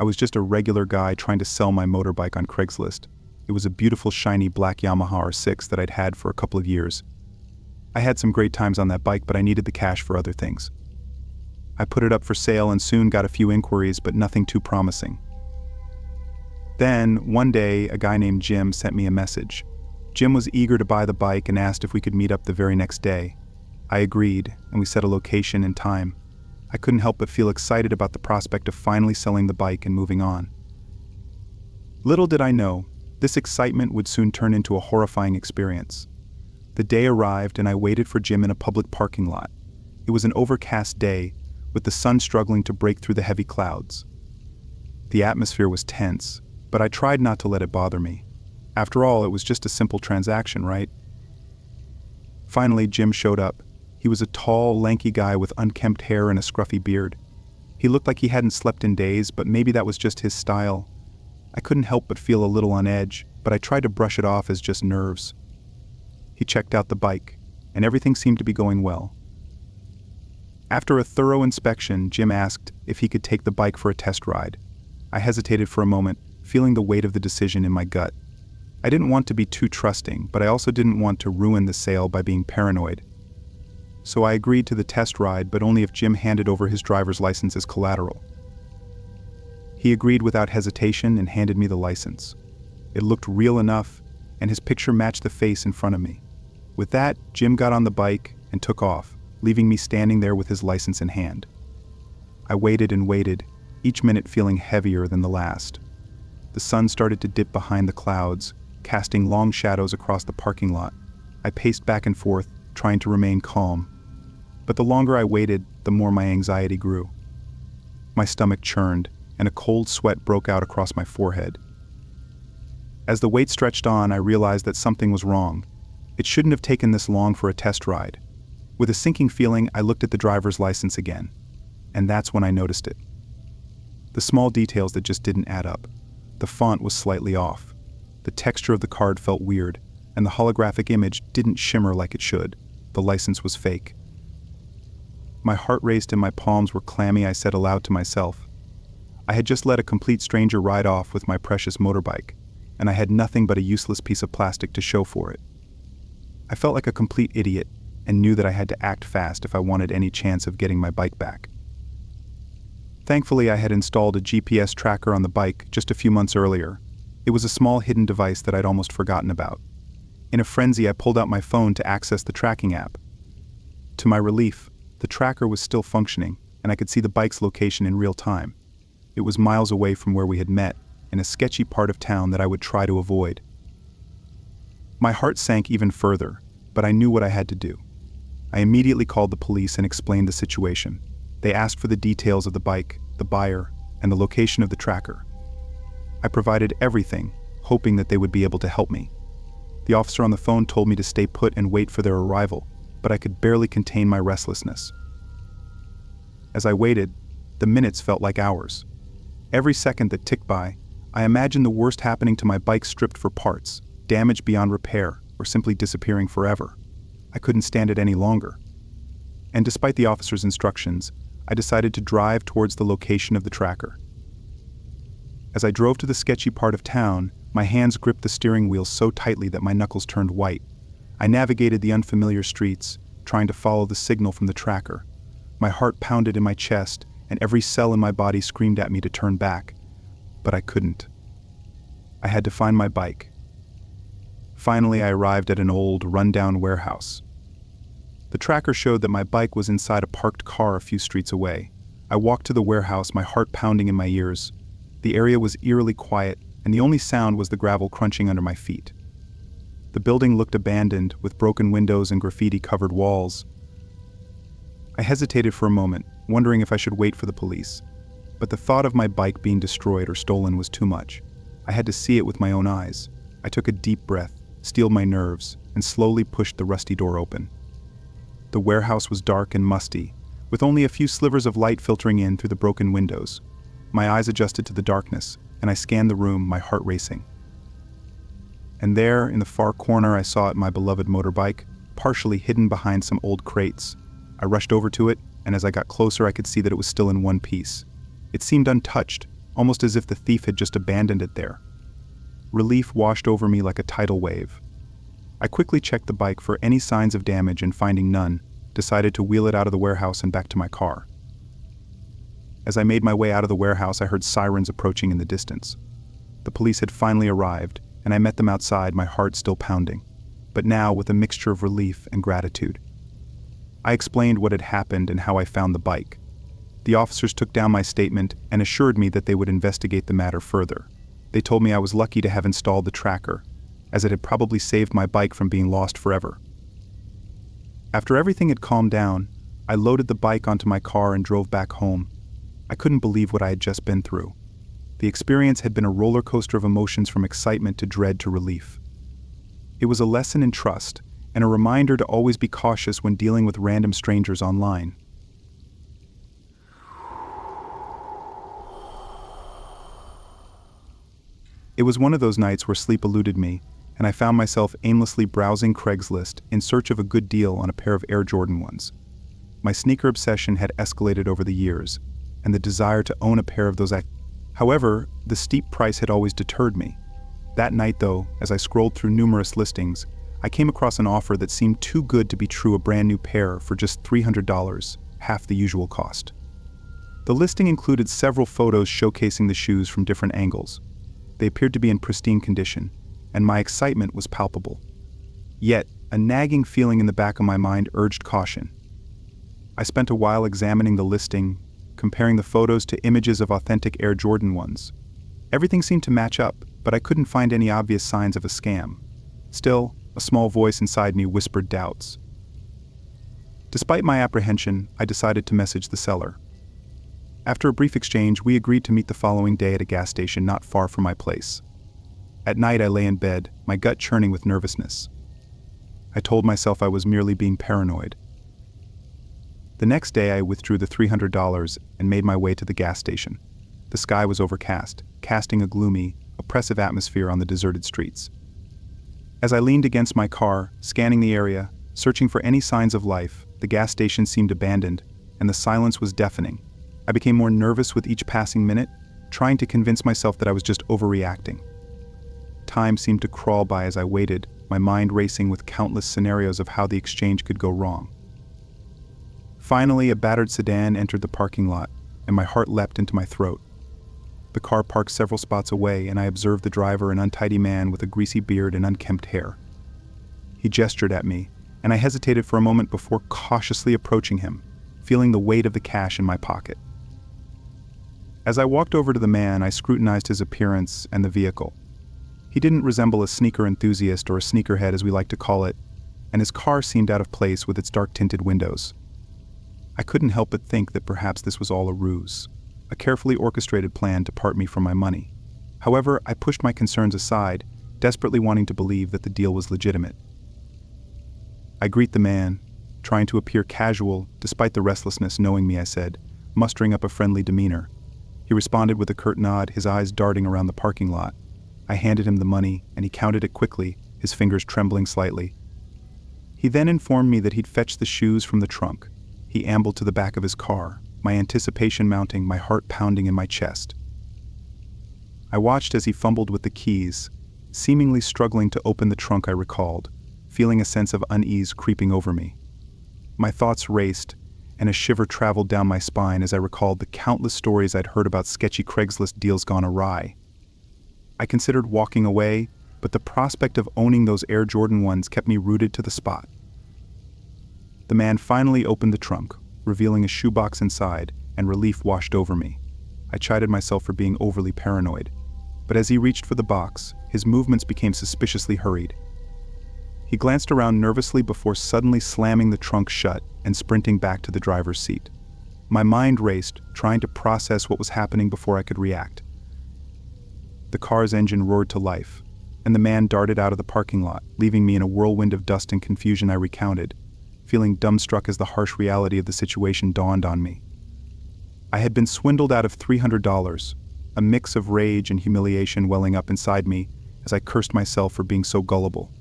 I was just a regular guy trying to sell my motorbike on Craigslist. It was a beautiful shiny black Yamaha R6 that I'd had for a couple of years. I had some great times on that bike, but I needed the cash for other things. I put it up for sale and soon got a few inquiries, but nothing too promising. Then, one day, a guy named Jim sent me a message. Jim was eager to buy the bike and asked if we could meet up the very next day. I agreed, and we set a location and time. I couldn't help but feel excited about the prospect of finally selling the bike and moving on. Little did I know, this excitement would soon turn into a horrifying experience. The day arrived and I waited for Jim in a public parking lot. It was an overcast day, with the sun struggling to break through the heavy clouds. The atmosphere was tense, but I tried not to let it bother me. After all, it was just a simple transaction, right? Finally, Jim showed up. He was a tall, lanky guy with unkempt hair and a scruffy beard. He looked like he hadn't slept in days, but maybe that was just his style. I couldn't help but feel a little on edge, but I tried to brush it off as just nerves. He checked out the bike, and everything seemed to be going well. After a thorough inspection, Jim asked if he could take the bike for a test ride. I hesitated for a moment, feeling the weight of the decision in my gut. I didn't want to be too trusting, but I also didn't want to ruin the sale by being paranoid. So I agreed to the test ride, but only if Jim handed over his driver's license as collateral. He agreed without hesitation and handed me the license. It looked real enough, and his picture matched the face in front of me. With that, Jim got on the bike and took off, leaving me standing there with his license in hand. I waited and waited, each minute feeling heavier than the last. The sun started to dip behind the clouds, casting long shadows across the parking lot. I paced back and forth, trying to remain calm. But the longer I waited, the more my anxiety grew. My stomach churned, and a cold sweat broke out across my forehead. As the wait stretched on, I realized that something was wrong. It shouldn't have taken this long for a test ride. With a sinking feeling, I looked at the driver's license again, and that's when I noticed it. The small details that just didn't add up. The font was slightly off. The texture of the card felt weird, and the holographic image didn't shimmer like it should. The license was fake. My heart raced and my palms were clammy. I said aloud to myself, I had just let a complete stranger ride off with my precious motorbike, and I had nothing but a useless piece of plastic to show for it. I felt like a complete idiot and knew that I had to act fast if I wanted any chance of getting my bike back. Thankfully, I had installed a GPS tracker on the bike just a few months earlier. It was a small hidden device that I'd almost forgotten about. In a frenzy, I pulled out my phone to access the tracking app. To my relief, the tracker was still functioning, and I could see the bike's location in real time. It was miles away from where we had met, in a sketchy part of town that I would try to avoid. My heart sank even further, but I knew what I had to do. I immediately called the police and explained the situation. They asked for the details of the bike, the buyer, and the location of the tracker. I provided everything, hoping that they would be able to help me. The officer on the phone told me to stay put and wait for their arrival, but I could barely contain my restlessness. As I waited, the minutes felt like hours. Every second that ticked by, I imagined the worst happening to my bike, stripped for parts, damaged beyond repair, or simply disappearing forever. I couldn't stand it any longer. And despite the officer's instructions, I decided to drive towards the location of the tracker. As I drove to the sketchy part of town, my hands gripped the steering wheel so tightly that my knuckles turned white. I navigated the unfamiliar streets, trying to follow the signal from the tracker. My heart pounded in my chest, and every cell in my body screamed at me to turn back. But I couldn't. I had to find my bike. Finally, I arrived at an old, run-down warehouse. The tracker showed that my bike was inside a parked car a few streets away. I walked to the warehouse, my heart pounding in my ears. The area was eerily quiet, and the only sound was the gravel crunching under my feet. The building looked abandoned, with broken windows and graffiti-covered walls. I hesitated for a moment, wondering if I should wait for the police. But the thought of my bike being destroyed or stolen was too much. I had to see it with my own eyes. I took a deep breath, steeled my nerves, and slowly pushed the rusty door open. The warehouse was dark and musty, with only a few slivers of light filtering in through the broken windows. My eyes adjusted to the darkness, and I scanned the room, my heart racing. And there, in the far corner, I saw my beloved motorbike, partially hidden behind some old crates. I rushed over to it, and as I got closer, I could see that it was still in one piece. It seemed untouched, almost as if the thief had just abandoned it there. Relief washed over me like a tidal wave. I quickly checked the bike for any signs of damage and finding none, decided to wheel it out of the warehouse and back to my car. As I made my way out of the warehouse, I heard sirens approaching in the distance. The police had finally arrived, and I met them outside, my heart still pounding, but now with a mixture of relief and gratitude. I explained what had happened and how I found the bike. The officers took down my statement and assured me that they would investigate the matter further. They told me I was lucky to have installed the tracker, as it had probably saved my bike from being lost forever. After everything had calmed down, I loaded the bike onto my car and drove back home. I couldn't believe what I had just been through. The experience had been a roller coaster of emotions, from excitement to dread to relief. It was a lesson in trust and a reminder to always be cautious when dealing with random strangers online. It was one of those nights where sleep eluded me, and I found myself aimlessly browsing Craigslist in search of a good deal on a pair of Air Jordan 1s. My sneaker obsession had escalated over the years, and the desire to own a pair of those. However, the steep price had always deterred me. That night, though, as I scrolled through numerous listings, I came across an offer that seemed too good to be true, a brand new pair for just $300, half the usual cost. The listing included several photos showcasing the shoes from different angles. They appeared to be in pristine condition, and my excitement was palpable. Yet, a nagging feeling in the back of my mind urged caution. I spent a while examining the listing, comparing the photos to images of authentic Air Jordan 1s. Everything seemed to match up, but I couldn't find any obvious signs of a scam. Still, a small voice inside me whispered doubts. Despite my apprehension, I decided to message the seller. After a brief exchange, we agreed to meet the following day at a gas station not far from my place. At night, I lay in bed, my gut churning with nervousness. I told myself I was merely being paranoid. The next day, I withdrew the $300 and made my way to the gas station. The sky was overcast, casting a gloomy, oppressive atmosphere on the deserted streets. As I leaned against my car, scanning the area, searching for any signs of life, the gas station seemed abandoned, and the silence was deafening. I became more nervous with each passing minute, trying to convince myself that I was just overreacting. Time seemed to crawl by as I waited, my mind racing with countless scenarios of how the exchange could go wrong. Finally, a battered sedan entered the parking lot, and my heart leapt into my throat. The car parked several spots away, and I observed the driver, an untidy man with a greasy beard and unkempt hair. He gestured at me, and I hesitated for a moment before cautiously approaching him, feeling the weight of the cash in my pocket. As I walked over to the man, I scrutinized his appearance and the vehicle. He didn't resemble a sneaker enthusiast, or a sneakerhead as we like to call it, and his car seemed out of place with its dark-tinted windows. I couldn't help but think that perhaps this was all a ruse, a carefully orchestrated plan to part me from my money. However, I pushed my concerns aside, desperately wanting to believe that the deal was legitimate. I greet the man, trying to appear casual despite the restlessness knowing me, I said, mustering up a friendly demeanor. He responded with a curt nod, his eyes darting around the parking lot. I handed him the money, and he counted it quickly, his fingers trembling slightly. He then informed me that he'd fetched the shoes from the trunk. He ambled to the back of his car, my anticipation mounting, my heart pounding in my chest. I watched as he fumbled with the keys, seemingly struggling to open the trunk. I recalled, feeling a sense of unease creeping over me. My thoughts raced, and a shiver traveled down my spine as I recalled the countless stories I'd heard about sketchy Craigslist deals gone awry. I considered walking away, but the prospect of owning those Air Jordan 1s kept me rooted to the spot. The man finally opened the trunk, revealing a shoebox inside, and relief washed over me. I chided myself for being overly paranoid, but as he reached for the box, his movements became suspiciously hurried. He glanced around nervously before suddenly slamming the trunk shut and sprinting back to the driver's seat. My mind raced, trying to process what was happening before I could react. The car's engine roared to life, and the man darted out of the parking lot, leaving me in a whirlwind of dust and confusion. I recounted, feeling dumbstruck as the harsh reality of the situation dawned on me. I had been swindled out of $300, a mix of rage and humiliation welling up inside me as I cursed myself for being so gullible.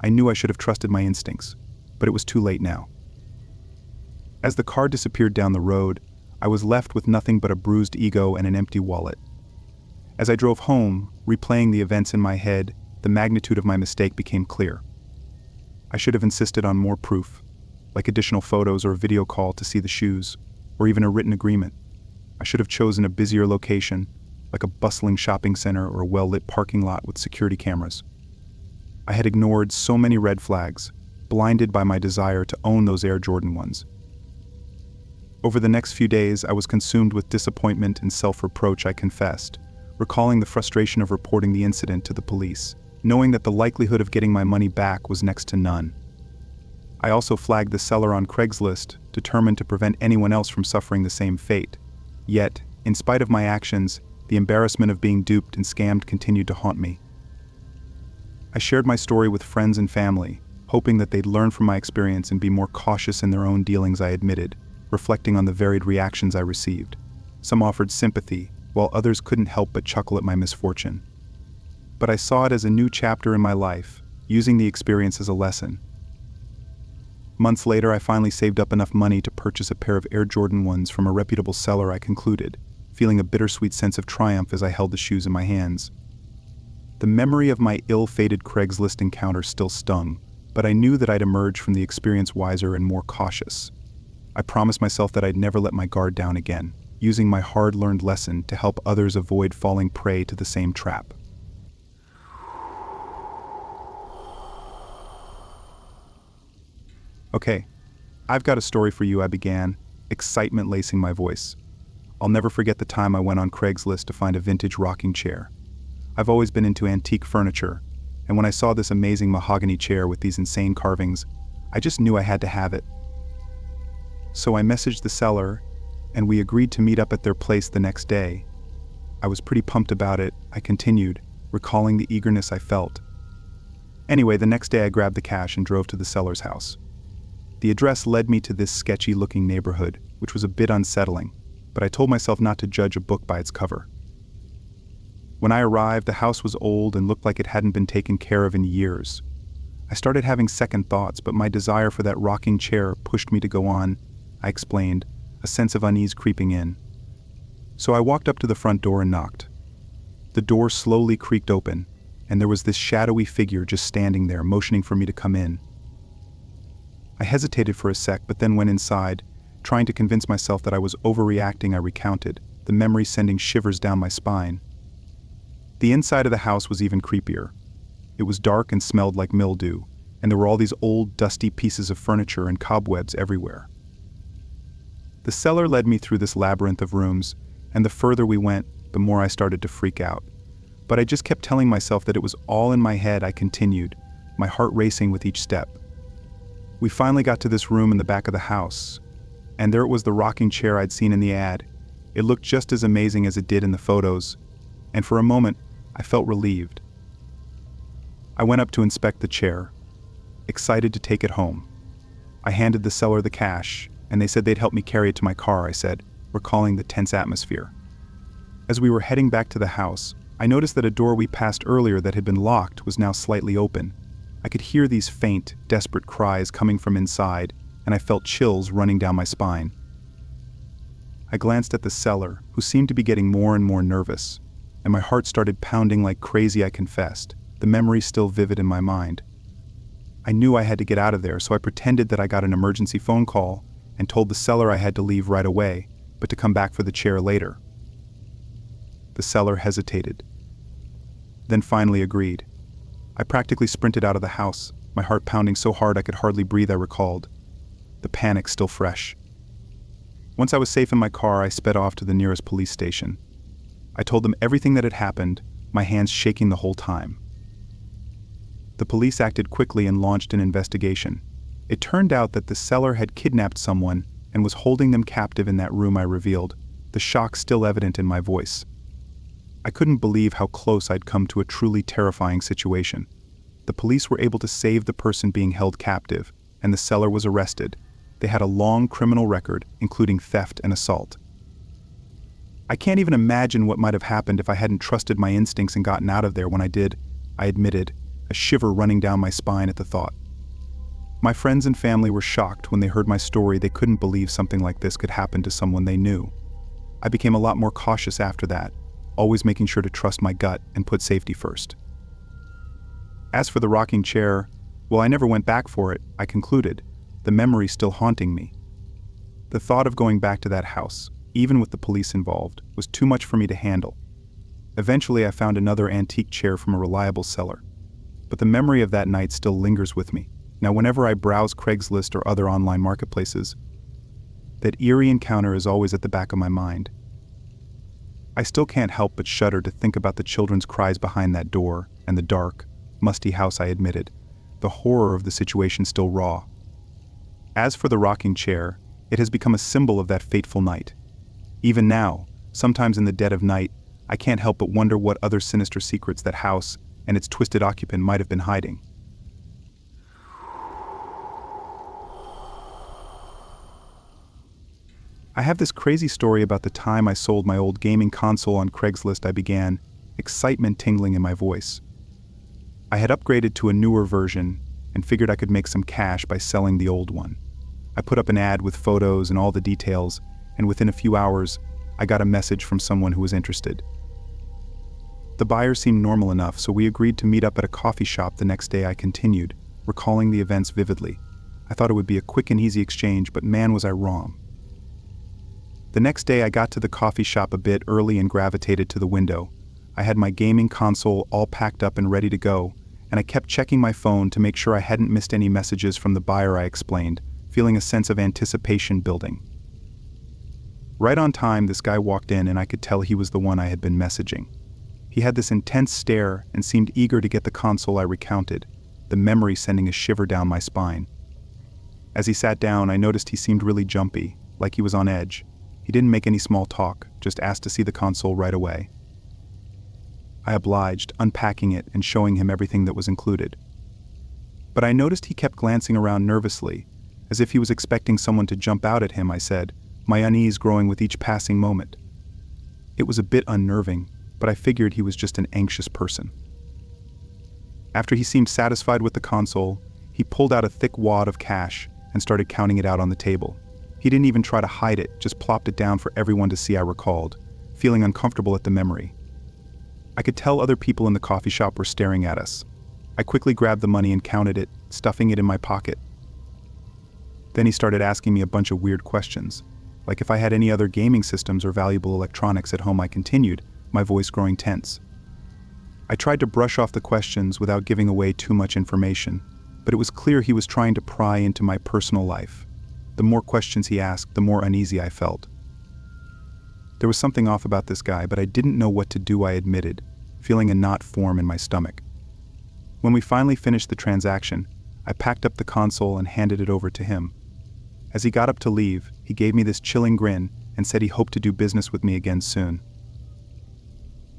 I knew I should have trusted my instincts, but it was too late now. As the car disappeared down the road, I was left with nothing but a bruised ego and an empty wallet. As I drove home, replaying the events in my head, the magnitude of my mistake became clear. I should have insisted on more proof, like additional photos or a video call to see the shoes, or even a written agreement. I should have chosen a busier location, like a bustling shopping center or a well-lit parking lot with security cameras. I had ignored so many red flags, blinded by my desire to own those Air Jordan ones. Over the next few days, I was consumed with disappointment and self-reproach, I confessed, recalling the frustration of reporting the incident to the police, knowing that the likelihood of getting my money back was next to none. I also flagged the seller on Craigslist, determined to prevent anyone else from suffering the same fate. Yet, in spite of my actions, the embarrassment of being duped and scammed continued to haunt me. I shared my story with friends and family, hoping that they'd learn from my experience and be more cautious in their own dealings, I admitted, reflecting on the varied reactions I received. Some offered sympathy, while others couldn't help but chuckle at my misfortune. But I saw it as a new chapter in my life, using the experience as a lesson. Months later, I finally saved up enough money to purchase a pair of Air Jordan 1s from a reputable seller, I concluded, feeling a bittersweet sense of triumph as I held the shoes in my hands. The memory of my ill-fated Craigslist encounter still stung, but I knew that I'd emerge from the experience wiser and more cautious. I promised myself that I'd never let my guard down again, using my hard-learned lesson to help others avoid falling prey to the same trap. Okay, I've got a story for you, I began, excitement lacing my voice. I'll never forget the time I went on Craigslist to find a vintage rocking chair. I've always been into antique furniture, and when I saw this amazing mahogany chair with these insane carvings, I just knew I had to have it. So I messaged the seller, and we agreed to meet up at their place the next day. I was pretty pumped about it, I continued, recalling the eagerness I felt. Anyway, the next day I grabbed the cash and drove to the seller's house. The address led me to this sketchy-looking neighborhood, which was a bit unsettling, but I told myself not to judge a book by its cover. When I arrived, the house was old and looked like it hadn't been taken care of in years. I started having second thoughts, but my desire for that rocking chair pushed me to go on, I explained, a sense of unease creeping in. So I walked up to the front door and knocked. The door slowly creaked open, and there was this shadowy figure just standing there, motioning for me to come in. I hesitated for a sec, but then went inside, trying to convince myself that I was overreacting. I recounted, the memory sending shivers down my spine. The inside of the house was even creepier. It was dark and smelled like mildew, and there were all these old, dusty pieces of furniture and cobwebs everywhere. The seller led me through this labyrinth of rooms, and the further we went, the more I started to freak out. But I just kept telling myself that it was all in my head. I continued, my heart racing with each step. We finally got to this room in the back of the house, and there it was, the rocking chair I'd seen in the ad. It looked just as amazing as it did in the photos, and for a moment, I felt relieved. I went up to inspect the chair, excited to take it home. I handed the seller the cash, and they said they'd help me carry it to my car, I said, recalling the tense atmosphere. As we were heading back to the house, I noticed that a door we passed earlier that had been locked was now slightly open. I could hear these faint, desperate cries coming from inside, and I felt chills running down my spine. I glanced at the seller, who seemed to be getting more and more nervous, and my heart started pounding like crazy, I confessed, the memory still vivid in my mind. I knew I had to get out of there, so I pretended that I got an emergency phone call and told the seller I had to leave right away, but to come back for the chair later. The seller hesitated, then finally agreed. I practically sprinted out of the house, my heart pounding so hard I could hardly breathe, I recalled, the panic still fresh. Once I was safe in my car, I sped off to the nearest police station. I told them everything that had happened, my hands shaking the whole time. The police acted quickly and launched an investigation. It turned out that the seller had kidnapped someone and was holding them captive in that room, I revealed, the shock still evident in my voice. I couldn't believe how close I'd come to a truly terrifying situation. The police were able to save the person being held captive, and the seller was arrested. They had a long criminal record, including theft and assault. I can't even imagine what might have happened if I hadn't trusted my instincts and gotten out of there when I did, I admitted, a shiver running down my spine at the thought. My friends and family were shocked when they heard my story. They couldn't believe something like this could happen to someone they knew. I became a lot more cautious after that, always making sure to trust my gut and put safety first. As for the rocking chair, well, I never went back for it, I concluded, the memory still haunting me. The thought of going back to that house, even with the police involved, was too much for me to handle. Eventually, I found another antique chair from a reliable seller. But the memory of that night still lingers with me. Now, whenever I browse Craigslist or other online marketplaces, that eerie encounter is always at the back of my mind. I still can't help but shudder to think about the children's cries behind that door and the dark, musty house I admitted. The horror of the situation still raw. As for the rocking chair, it has become a symbol of that fateful night. Even now, sometimes in the dead of night, I can't help but wonder what other sinister secrets that house and its twisted occupant might have been hiding. I have this crazy story about the time I sold my old gaming console on Craigslist. I began, excitement tingling in my voice. I had upgraded to a newer version and figured I could make some cash by selling the old one. I put up an ad with photos and all the details, and within a few hours, I got a message from someone who was interested. The buyer seemed normal enough, so we agreed to meet up at a coffee shop the next day. I continued, recalling the events vividly. I thought it would be a quick and easy exchange, but man, was I wrong. The next day, I got to the coffee shop a bit early and gravitated to the window. I had my gaming console all packed up and ready to go, and I kept checking my phone to make sure I hadn't missed any messages from the buyer. I explained, feeling a sense of anticipation building. Right on time, this guy walked in and I could tell he was the one I had been messaging. He had this intense stare and seemed eager to get the console. I recounted, the memory sending a shiver down my spine. As he sat down, I noticed he seemed really jumpy, like he was on edge. He didn't make any small talk, just asked to see the console right away. I obliged, unpacking it and showing him everything that was included. But I noticed he kept glancing around nervously, as if he was expecting someone to jump out at him. I said, my unease growing with each passing moment. It was a bit unnerving, but I figured he was just an anxious person. After he seemed satisfied with the console, he pulled out a thick wad of cash and started counting it out on the table. He didn't even try to hide it, just plopped it down for everyone to see. I recalled, feeling uncomfortable at the memory. I could tell other people in the coffee shop were staring at us. I quickly grabbed the money and counted it, stuffing it in my pocket. Then he started asking me a bunch of weird questions, like if I had any other gaming systems or valuable electronics at home. I continued, my voice growing tense. I tried to brush off the questions without giving away too much information, but it was clear he was trying to pry into my personal life. The more questions he asked, the more uneasy I felt. There was something off about this guy, but I didn't know what to do. I admitted, feeling a knot form in my stomach. When we finally finished the transaction, I packed up the console and handed it over to him. As he got up to leave, he gave me this chilling grin and said he hoped to do business with me again soon.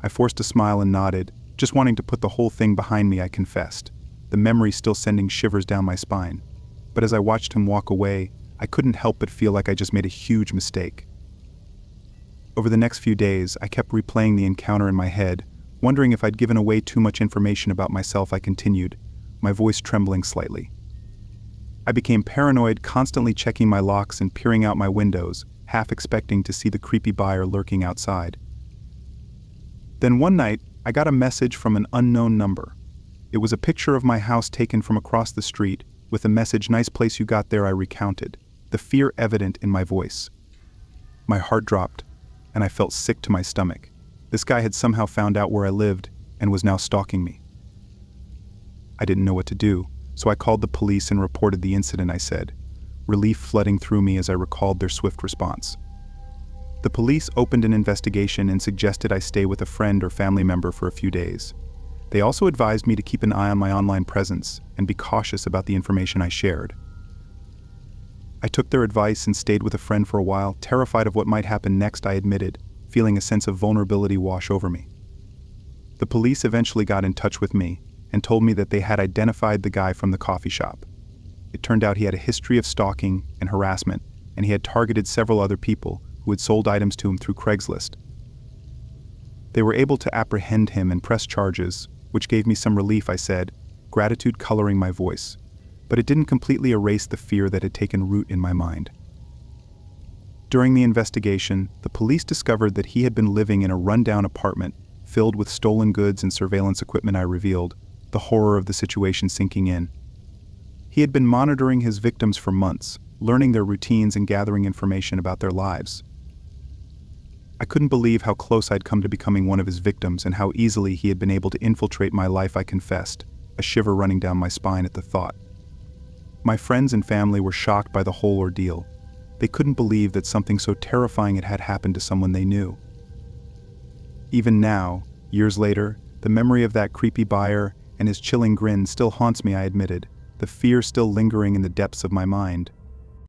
I forced a smile and nodded, just wanting to put the whole thing behind me. I confessed, the memory still sending shivers down my spine. But as I watched him walk away, I couldn't help but feel like I just made a huge mistake. Over the next few days, I kept replaying the encounter in my head, wondering if I'd given away too much information about myself. I continued, my voice trembling slightly. I became paranoid, constantly checking my locks and peering out my windows, half expecting to see the creepy buyer lurking outside. Then one night, I got a message from an unknown number. It was a picture of my house taken from across the street, with the message, "Nice place you got there." I recounted, the fear evident in my voice. My heart dropped, and I felt sick to my stomach. This guy had somehow found out where I lived and was now stalking me. I didn't know what to do, so I called the police and reported the incident. I said, relief flooding through me as I recalled their swift response. The police opened an investigation and suggested I stay with a friend or family member for a few days. They also advised me to keep an eye on my online presence and be cautious about the information I shared. I took their advice and stayed with a friend for a while, terrified of what might happen next. I admitted, feeling a sense of vulnerability wash over me. The police eventually got in touch with me and told me that they had identified the guy from the coffee shop. It turned out he had a history of stalking and harassment, and he had targeted several other people who had sold items to him through Craigslist. They were able to apprehend him and press charges, which gave me some relief. I said, gratitude coloring my voice, but it didn't completely erase the fear that had taken root in my mind. During the investigation, the police discovered that he had been living in a rundown apartment filled with stolen goods and surveillance equipment. I revealed, the horror of the situation sinking in. He had been monitoring his victims for months, learning their routines and gathering information about their lives. I couldn't believe how close I'd come to becoming one of his victims and how easily he had been able to infiltrate my life. I confessed, a shiver running down my spine at the thought. My friends and family were shocked by the whole ordeal. They couldn't believe that something so terrifying had happened to someone they knew. Even now, years later, the memory of that creepy buyer and his chilling grin still haunts me. I admitted, the fear still lingering in the depths of my mind.